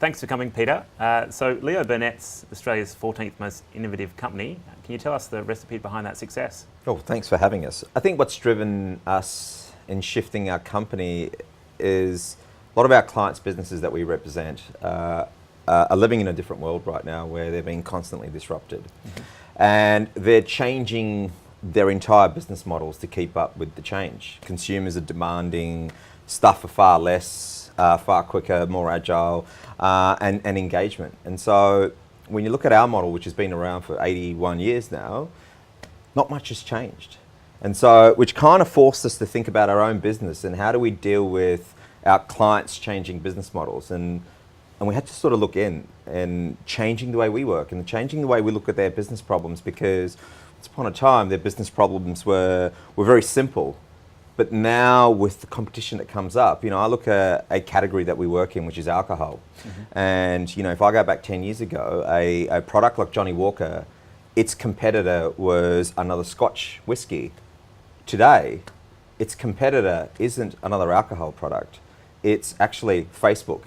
Thanks for coming, Peter. So Leo Burnetts, Australia's 14th most innovative company. Can you tell us the recipe behind that success? Oh, thanks for having us. I think what's driven us in shifting our company is a lot of our clients' businesses that we represent are living in a different world right now where they're being constantly disrupted. And they're changing their entire business models to keep up with the change. Consumers are demanding stuff for far less, far quicker, more agile, and engagement. And so when you look at our model, which has been around for 81 years now, not much has changed. And so, which kind of forced us to think about our own business and how do we deal with our clients' changing business models. And we had to sort of look in and changing the way we work and changing the way we look at their business problems, because once upon a time, their business problems were very simple. But now with the competition that comes up, I look at a category that we work in, which is alcohol. And, if I go back 10 years ago, a product like Johnny Walker, its competitor was another Scotch whiskey. Today, its competitor isn't another alcohol product. It's actually Facebook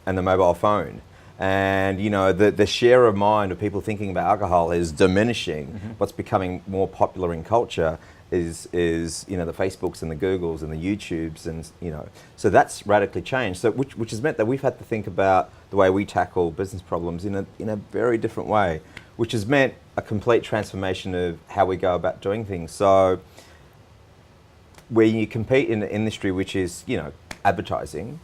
and the mobile phone. And, the share of mind of people thinking about alcohol is diminishing. What's becoming more popular in culture is the Facebooks and the Googles and the YouTubes, and so that's radically changed. So which has meant that we've had to think about the way we tackle business problems in a very different way, which has meant a complete transformation of how we go about doing things. So when you compete in the industry, which is advertising,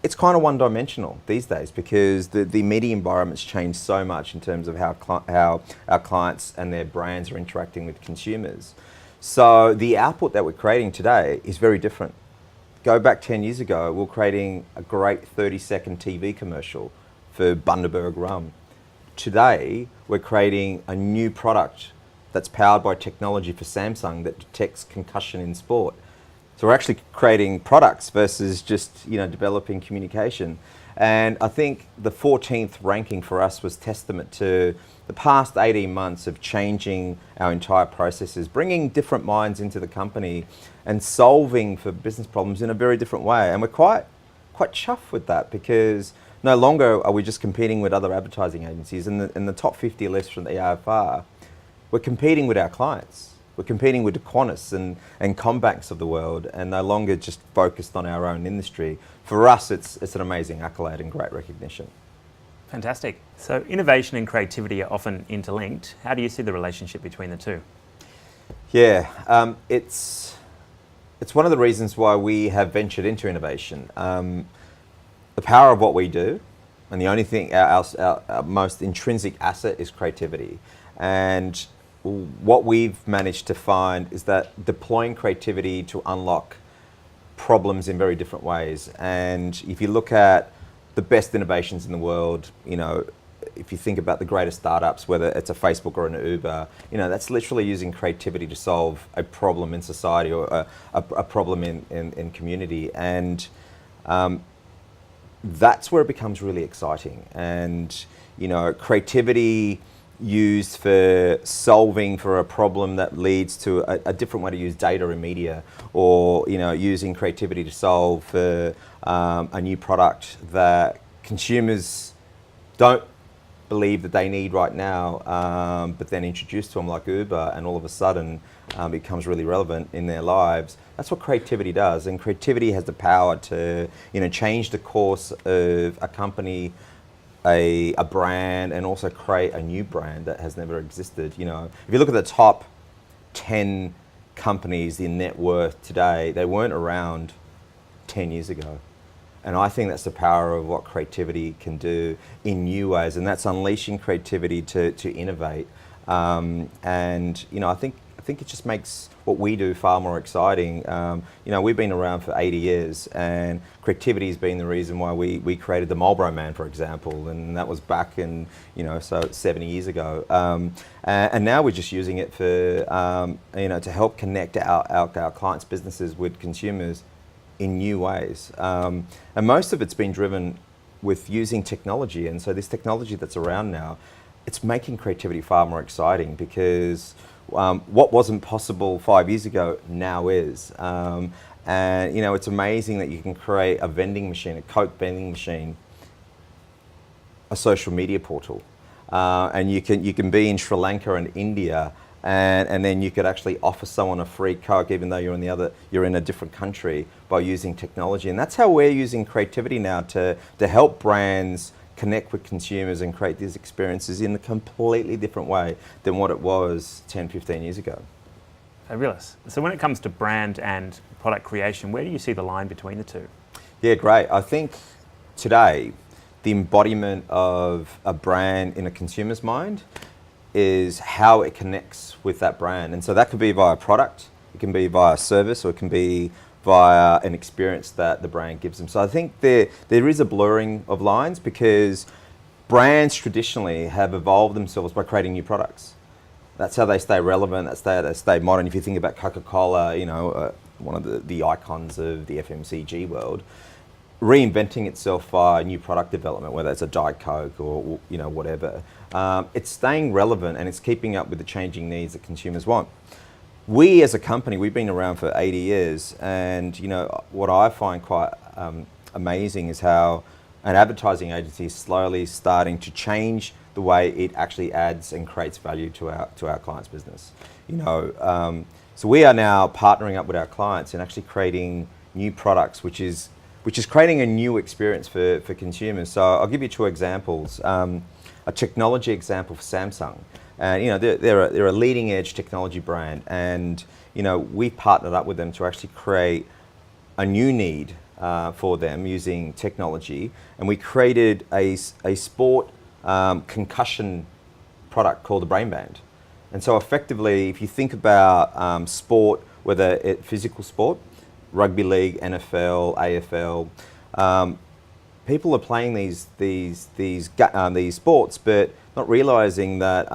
it's kind of one-dimensional these days because the media environment's changed so much in terms of how our clients and their brands are interacting with consumers. So the output that we're creating today is very different. Go back 10 years ago, we were creating a great 30-second TV commercial for Bundaberg rum. Today, we're creating a new product that's powered by technology for Samsung that detects concussion in sport. So we're actually creating products versus just developing communication. And I think the 14th ranking for us was testament to the past 18 months of changing our entire processes, bringing different minds into the company and solving for business problems in a very different way. And we're quite chuffed with that because no longer are we just competing with other advertising agencies. In the top 50 list from the AFR, we're competing with our clients. We're competing with the Qantas and Combanks of the world, and no longer just focused on our own industry. For us, it's an amazing accolade and great recognition. Fantastic. So innovation and creativity are often interlinked. How do you see the relationship between the two? Yeah, it's one of the reasons why we have ventured into innovation. The power of what we do, and the only thing, our most intrinsic asset is creativity. And what we've managed to find is that deploying creativity to unlock problems in very different ways. And if you look at the best innovations in the world, if you think about the greatest startups, whether it's a Facebook or an Uber, that's literally using creativity to solve a problem in society or a problem in community. And that's where it becomes really exciting. And, creativity used for solving for a problem that leads to a different way to use data in media, or using creativity to solve for a new product that consumers don't believe that they need right now, but then introduced to them like Uber, and all of a sudden becomes really relevant in their lives. That's what creativity does, and creativity has the power to change the course of a company, a brand, and also create a new brand that has never existed. If you look at the top 10 companies in net worth today, they weren't around 10 years ago. And I think that's the power of what creativity can do in new ways, and that's unleashing creativity to innovate. And I think it just makes what we do far more exciting. We've been around for 80 years, and creativity has been the reason why we created the Marlboro Man, for example, and that was back in, so 70 years ago. And now we're just using it for, to help connect our clients' businesses with consumers in new ways. And most of it's been driven with using technology. And so this technology that's around now, it's making creativity far more exciting because what wasn't possible 5 years ago now is. And it's amazing that you can create a vending machine, a Coke vending machine, a social media portal, and you can be in Sri Lanka and India, and then you could actually offer someone a free Coke even though you're in a different country by using technology. And that's how we're using creativity now to help brands connect with consumers and create these experiences in a completely different way than what it was 10, 15 years ago. Fabulous. So when it comes to brand and product creation, where do you see the line between the two? Yeah, great. I think today the embodiment of a brand in a consumer's mind is how it connects with that brand. And so that could be via product, it can be via service, or it can be via an experience that the brand gives them. So I think there is a blurring of lines, because brands traditionally have evolved themselves by creating new products. That's how they stay relevant, that's how they stay modern. If you think about Coca-Cola, one of the icons of the FMCG world, reinventing itself via new product development, whether it's a Diet Coke or whatever. It's staying relevant and it's keeping up with the changing needs that consumers want. We as a company, we've been around for 80 years, and what I find quite amazing is how an advertising agency is slowly starting to change the way it actually adds and creates value to our clients' business. So we are now partnering up with our clients and actually creating new products, which is creating a new experience for consumers. So I'll give you two examples. A technology example for Samsung. They're a leading edge technology brand, and we partnered up with them to actually create a new need for them using technology, and we created a sport concussion product called the Brain Band. And so effectively, if you think about sport, whether it's physical sport, rugby league, NFL, AFL, people are playing these sports, but not realizing that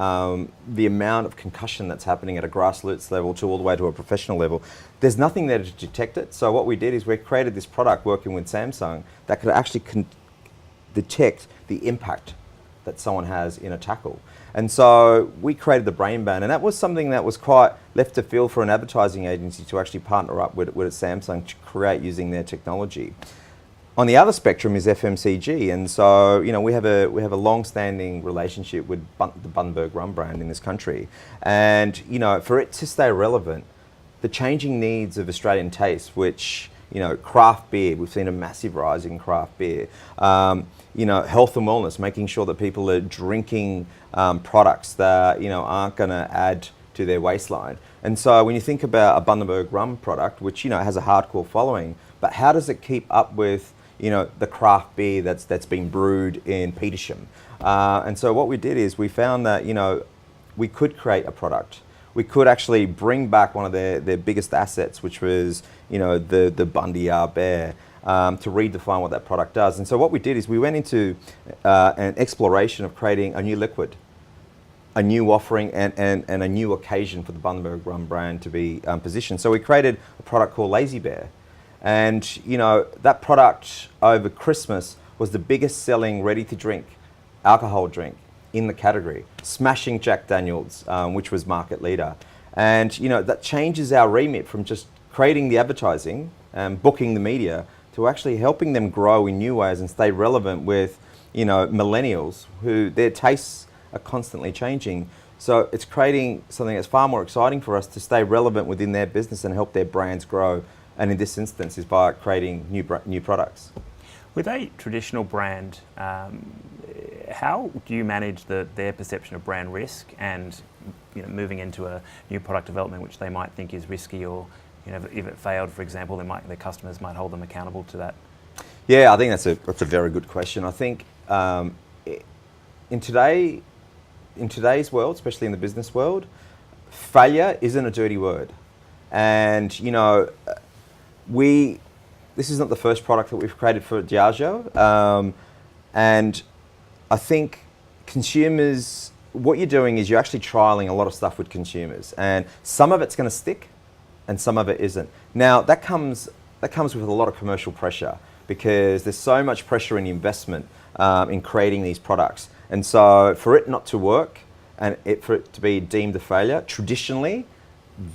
the amount of concussion that's happening at a grassroots level to all the way to a professional level, there's nothing there to detect it. So what we did is we created this product working with Samsung that could actually detect the impact that someone has in a tackle. And so we created the Brain Band, and that was something that was quite left to field for an advertising agency to actually partner up with Samsung to create using their technology. On the other spectrum is FMCG, and so we have a long-standing relationship with the Bundaberg rum brand in this country, and for it to stay relevant, the changing needs of Australian taste, which craft beer, we've seen a massive rise in craft beer. Health and wellness, making sure that people are drinking products that aren't going to add to their waistline. And so when you think about a Bundaberg rum product, which has a hardcore following, but how does it keep up with the craft beer that's been brewed in Petersham? And so what we did is we found that we could create a product. We could actually bring back one of their biggest assets, which was the Bundy Bear, to redefine what that product does. And so what we did is we went into an exploration of creating a new liquid, a new offering, and a new occasion for the Bundaberg rum brand to be positioned. So we created a product called Lazy Bear. And that product over Christmas was the biggest selling ready-to-drink alcohol drink in the category, smashing Jack Daniels, which was market leader. And that changes our remit from just creating the advertising and booking the media to actually helping them grow in new ways and stay relevant with millennials who their tastes are constantly changing. So it's creating something that's far more exciting for us to stay relevant within their business and help their brands grow. And in this instance is by creating new products. With a traditional brand, how do you manage their perception of brand risk and moving into a new product development which they might think is risky, or if it failed, for example, their customers might hold them accountable to that? Yeah, I think that's a very good question. I think in today's world, especially in the business world, failure isn't a dirty word. And this is not the first product that we've created for Diageo, and I think consumers, what you're doing is you're actually trialing a lot of stuff with consumers, and some of it's going to stick and some of it isn't. Now that comes with a lot of commercial pressure, because there's so much pressure in investment in creating these products, and so for it not to work and for it to be deemed a failure, traditionally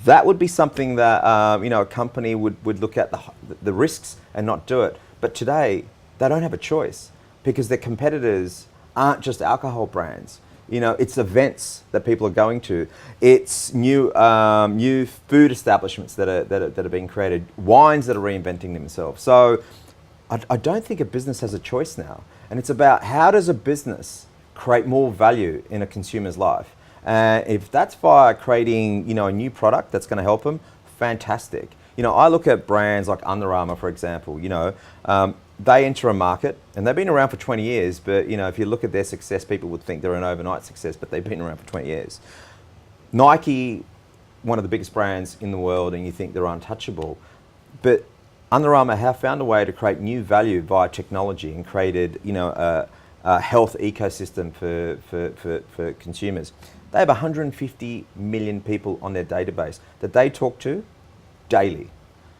that would be something that a company would look at the risks and not do it. But today they don't have a choice, because their competitors aren't just alcohol brands. You know, it's events that people are going to. It's new food establishments that are being created, wines that are reinventing themselves. So I don't think a business has a choice now. And it's about how does a business create more value in a consumer's life. And if that's by creating, you know, a new product that's going to help them, fantastic. You know, I look at brands like Under Armour, for example. You know, they enter a market, and they've been around for 20 years, but, you know, if you look at their success, people would think they're an overnight success, but they've been around for 20 years. Nike, one of the biggest brands in the world, and you think they're untouchable. But Under Armour have found a way to create new value via technology and created, you know, a health ecosystem for consumers. They have 150 million people on their database that they talk to daily.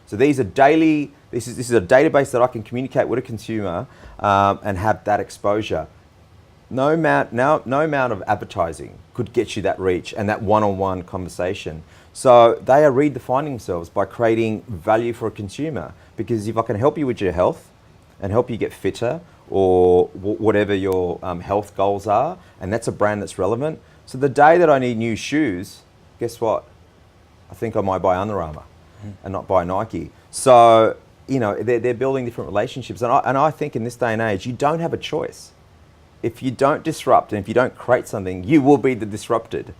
So these are daily. This is a database that I can communicate with a consumer and have that exposure. No amount of advertising could get you that reach and that one-on-one conversation. So they are redefining themselves by creating value for a consumer. Because if I can help you with your health and help you get fitter or whatever your health goals are, and that's a brand that's relevant. So the day that I need new shoes, guess what? I think I might buy Under Armour and not buy Nike. So, you know, they're building different relationships. And I think in this day and age, you don't have a choice. If you don't disrupt and if you don't create something, you will be the disrupted.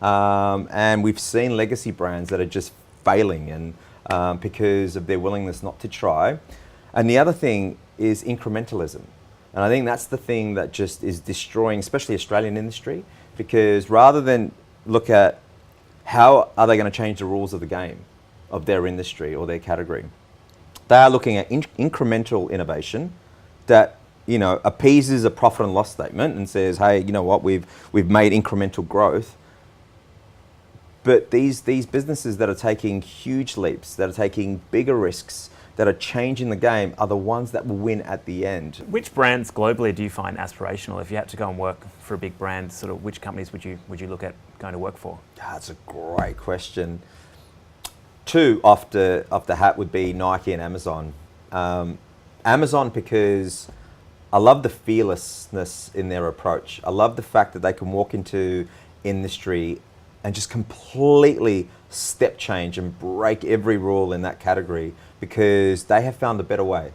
And we've seen legacy brands that are just failing and because of their willingness not to try. And the other thing is incrementalism. And I think that's the thing that just is destroying, especially Australian industry, because rather than look at how are they going to change the rules of the game of their industry or their category, they are looking at incremental innovation that, you know, appeases a profit and loss statement and says, hey, you know what, we've made incremental growth. But these businesses that are taking huge leaps, that are taking bigger risks, that are changing the game are the ones that will win at the end. Which brands globally do you find aspirational? If you had to go and work for a big brand, sort of which companies would you look at going to work for? That's a great question. Two off the hat would be Nike and Amazon. Amazon because I love the fearlessness in their approach. I love the fact that they can walk into industry and just completely step change and break every rule in that category because they have found a better way.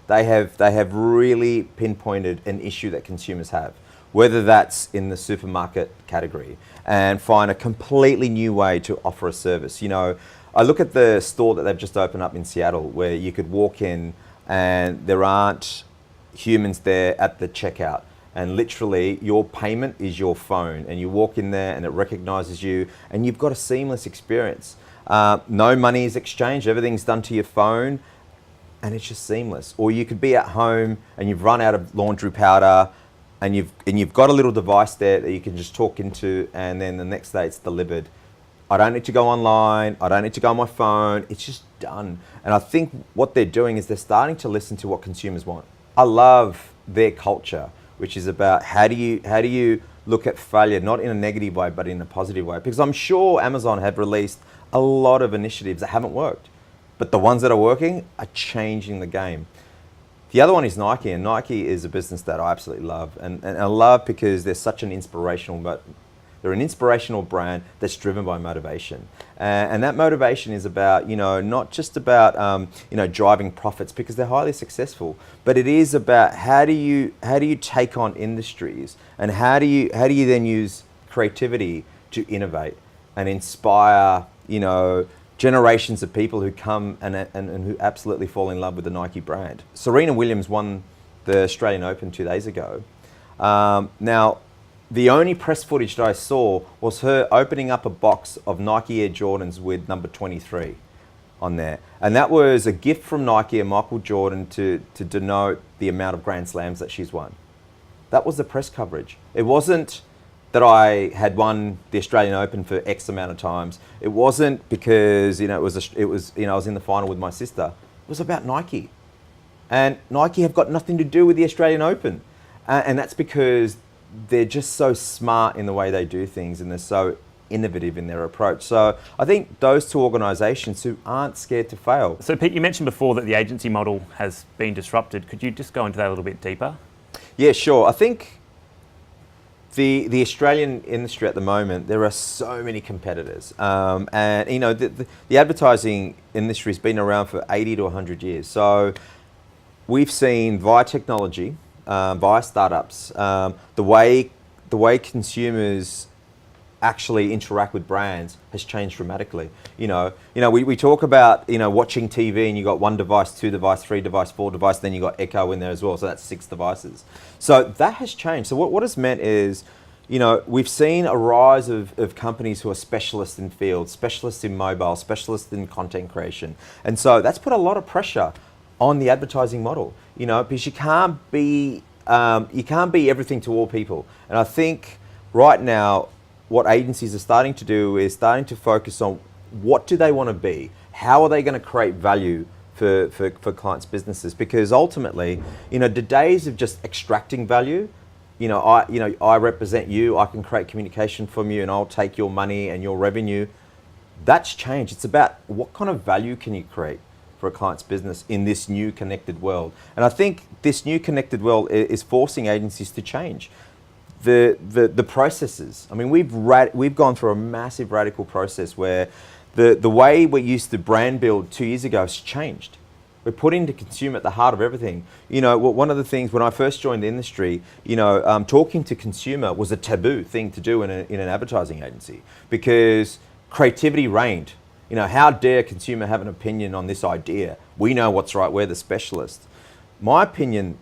They have really pinpointed an issue that consumers have, whether that's in the supermarket category, and find a completely new way to offer a service. You know, I look at the store that they've just opened up in Seattle where you could walk in and there aren't humans there at the checkout. And literally your payment is your phone and you walk in there and it recognizes you and you've got a seamless experience. No money is exchanged, everything's done to your phone and it's just seamless. Or you could be at home and you've run out of laundry powder and you've got a little device there that you can just talk into and then the next day it's delivered. I don't need to go online, I don't need to go on my phone, it's just done. And I think what they're doing is they're starting to listen to what consumers want. I love their culture, which is about how do you look at failure, not in a negative way, but in a positive way. Because I'm sure Amazon have released a lot of initiatives that haven't worked, but the ones that are working are changing the game. The other one is Nike, and Nike is a business that I absolutely love. And I love because they're such an inspirational, they're an inspirational brand that's driven by motivation. And that motivation is about, you know, not just about, you know, driving profits because they're highly successful, but it is about how do you take on industries and how do you then use creativity to innovate and inspire, you know, generations of people who come and who absolutely fall in love with the Nike brand. Serena Williams won the Australian Open 2 days ago. Now, the only press footage that I saw was her opening up a box of Nike Air Jordans with number 23 on there. And that was a gift from Nike and Michael Jordan to denote the amount of Grand Slams that she's won. That was the press coverage. It wasn't that I had won the Australian Open for X amount of times. It wasn't because, you know, it was you know, I was in the final with my sister. It was about Nike. And Nike have got nothing to do with the Australian Open. And that's because they're just so smart in the way they do things and they're so innovative in their approach. So I think those two organisations who aren't scared to fail. So Pete, you mentioned before that the agency model has been disrupted. Could you just go into that a little bit deeper? Yeah, sure. I think the Australian industry at the moment, there are so many competitors, and you know the advertising industry has been around for 80 to 100 years. So we've seen via technology, via startups, the way consumers actually interact with brands has changed dramatically. We talk about watching TV and you got 1 device, 2 device, 3 device, 4 device, then you got Echo in there as well, so that's 6 devices. So that has changed. So what it's meant is, we've seen a rise of companies who are specialists in field, specialists in mobile, specialists in content creation, and so that's put a lot of pressure on the advertising model. Because you can't be everything to all people, and I think right now, what agencies are starting to do is starting to focus on what do they want to be, how are they going to create value for clients' businesses, because ultimately, the days of just extracting value, I represent you, I can create communication from you and I'll take your money and your revenue, that's changed. It's about what kind of value can you create for a client's business in this new connected world. And I think this new connected world is forcing agencies to change the processes. I mean, we've gone through a massive radical process where the way we used to brand build 2 years ago has changed. We're putting the consumer at the heart of everything. One of the things when I first joined the industry, talking to consumer was a taboo thing to do in an advertising agency, because creativity reigned. How dare consumer have an opinion on this idea? We know what's right, we're the specialist. My opinion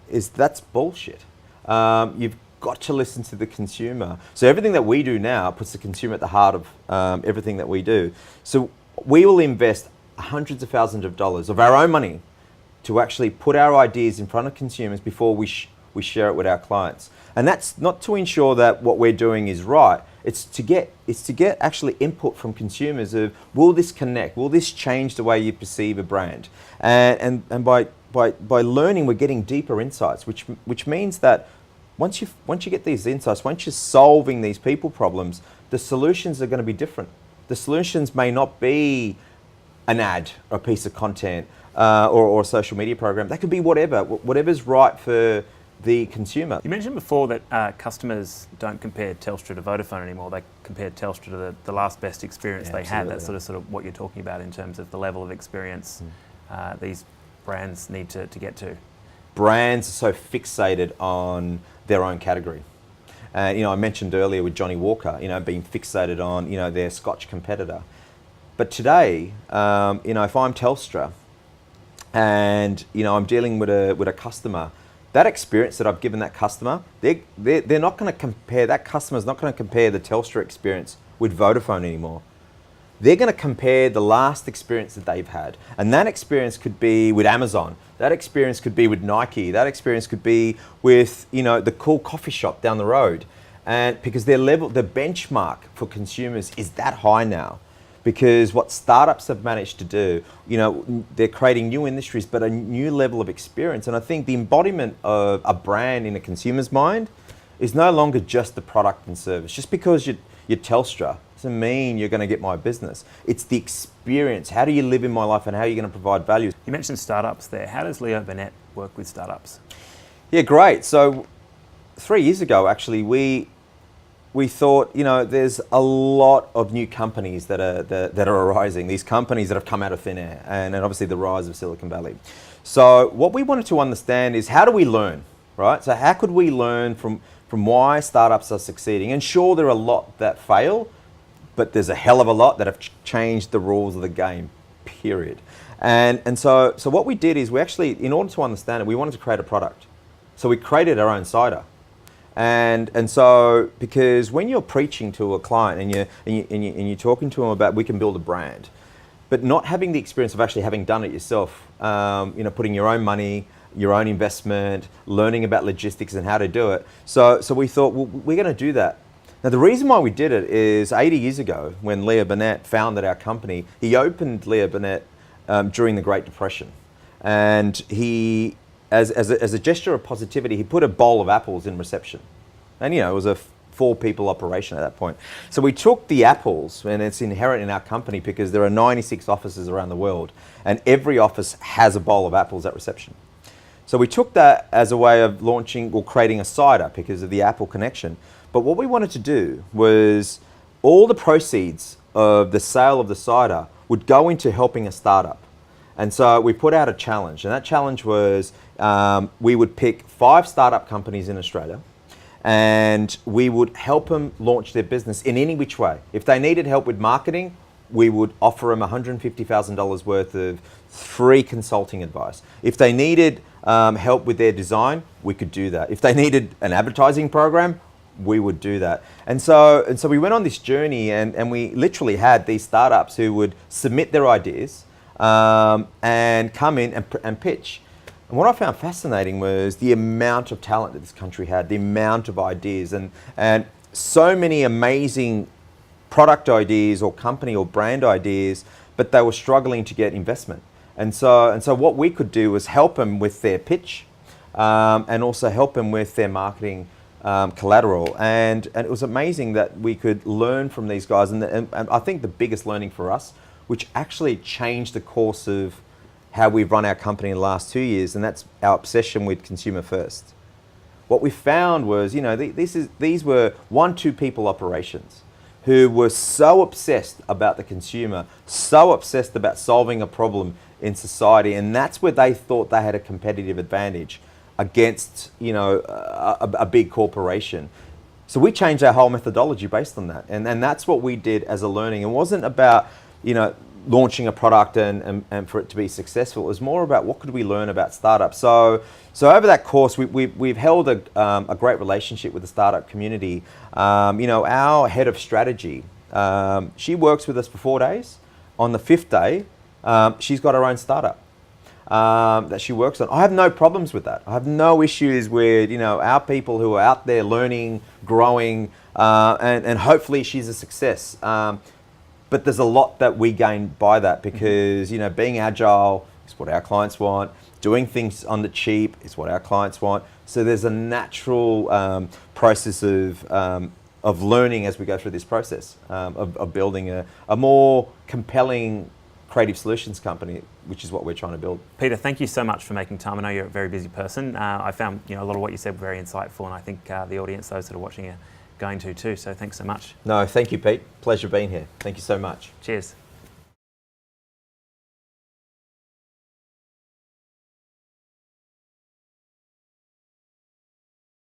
is that's bullshit. You've got to listen to the consumer. So everything that we do now puts the consumer at the heart of everything that we do. So we will invest hundreds of thousands of dollars of our own money to actually put our ideas in front of consumers before we share it with our clients. And that's not to ensure that what we're doing is right. It's to get actually input from consumers of, will this connect? Will this change the way you perceive a brand? And by learning, we're getting deeper insights, which means that once you get these insights, once you're solving these people problems, the solutions are going to be different. The solutions may not be an ad or a piece of content or a social media program. That could be whatever's right for the consumer. You mentioned before that customers don't compare Telstra to Vodafone anymore. They compare Telstra to the last best experience they had. That's sort of what you're talking about in terms of the level of experience these brands need to get to. Brands are so fixated on their own category. I mentioned earlier with Johnny Walker, being fixated on, their Scotch competitor. But today, if I'm Telstra and, I'm dealing with a customer, that experience that I've given that customer, they're not going to compare, that customer's not going to compare the Telstra experience with Vodafone anymore. They're going to compare the last experience that they've had. And that experience could be with Amazon. That experience could be with Nike. That experience could be with, the cool coffee shop down the road. And because the benchmark for consumers is that high now. Because what startups have managed to do, they're creating new industries, but a new level of experience. And I think the embodiment of a brand in a consumer's mind is no longer just the product and service. Just because you're Telstra doesn't mean you're going to get my business. It's the experience. How do you live in my life and how are you going to provide value? You mentioned startups there. How does Leo Burnett work with startups? Yeah, great. So 3 years ago, actually, we thought, there's a lot of new companies that are arising, these companies that have come out of thin air, and obviously the rise of Silicon Valley. So what we wanted to understand is, how do we learn, right? So how could we learn from why startups are succeeding? And sure, there are a lot that fail, but there's a hell of a lot that have changed the rules of the game, period. And so what we did is, we actually, in order to understand it, we wanted to create a product. So we created our own cider. And so, because when you're preaching to a client and you're talking to them about, we can build a brand, but not having the experience of actually having done it yourself, putting your own money, your own investment, learning about logistics and how to do it. So we thought, well, we're going to do that. Now, the reason why we did it is 80 years ago, when Leo Burnett founded our company, he opened Leo Burnett during the Great Depression. And he, as a gesture of positivity, he put a bowl of apples in reception. And, it was a 4-people operation at that point. So we took the apples, and it's inherent in our company because there are 96 offices around the world, and every office has a bowl of apples at reception. So we took that as a way of launching or creating a cider because of the Apple connection. But what we wanted to do was all the proceeds of the sale of the cider would go into helping a startup. And so we put out a challenge, and that challenge was we would pick 5 startup companies in Australia, and we would help them launch their business in any which way. If they needed help with marketing, we would offer them $150,000 worth of free consulting advice. If they needed help with their design, we could do that. If they needed an advertising program, we would do that. And so we went on this journey, and we literally had these startups who would submit their ideas and come in and pitch. And what I found fascinating was the amount of talent that this country had, the amount of ideas, and so many amazing product ideas or company or brand ideas, but they were struggling to get investment. And so what we could do was help them with their pitch and also help them with their marketing collateral. And it was amazing that we could learn from these guys. And I think the biggest learning for us, which actually changed the course of how we've run our company in the last 2 years, and that's our obsession with consumer first. What we found was, these were 1-2 people operations who were so obsessed about the consumer, so obsessed about solving a problem in society, and that's where they thought they had a competitive advantage against, a big corporation. So we changed our whole methodology based on that, and that's what we did as a learning. It wasn't about, launching a product and for it to be successful. It was more about what could we learn about startups. So over that course, we've held a great relationship with the startup community. Our head of strategy, she works with us for 4 days. On the 5th day, she's got her own startup that she works on. I have no problems with that. I have no issues with our people who are out there learning, growing, and hopefully she's a success. But there's a lot that we gain by that because, being agile is what our clients want. Doing things on the cheap is what our clients want. So there's a natural process of learning as we go through this process of building a more compelling creative solutions company, which is what we're trying to build. Peter, thank you so much for making time. I know you're a very busy person. I found a lot of what you said very insightful, and I think the audience, those that are watching, are going to too. So thanks so much. No, thank you, Pete. Pleasure being here. Thank you so much. Cheers.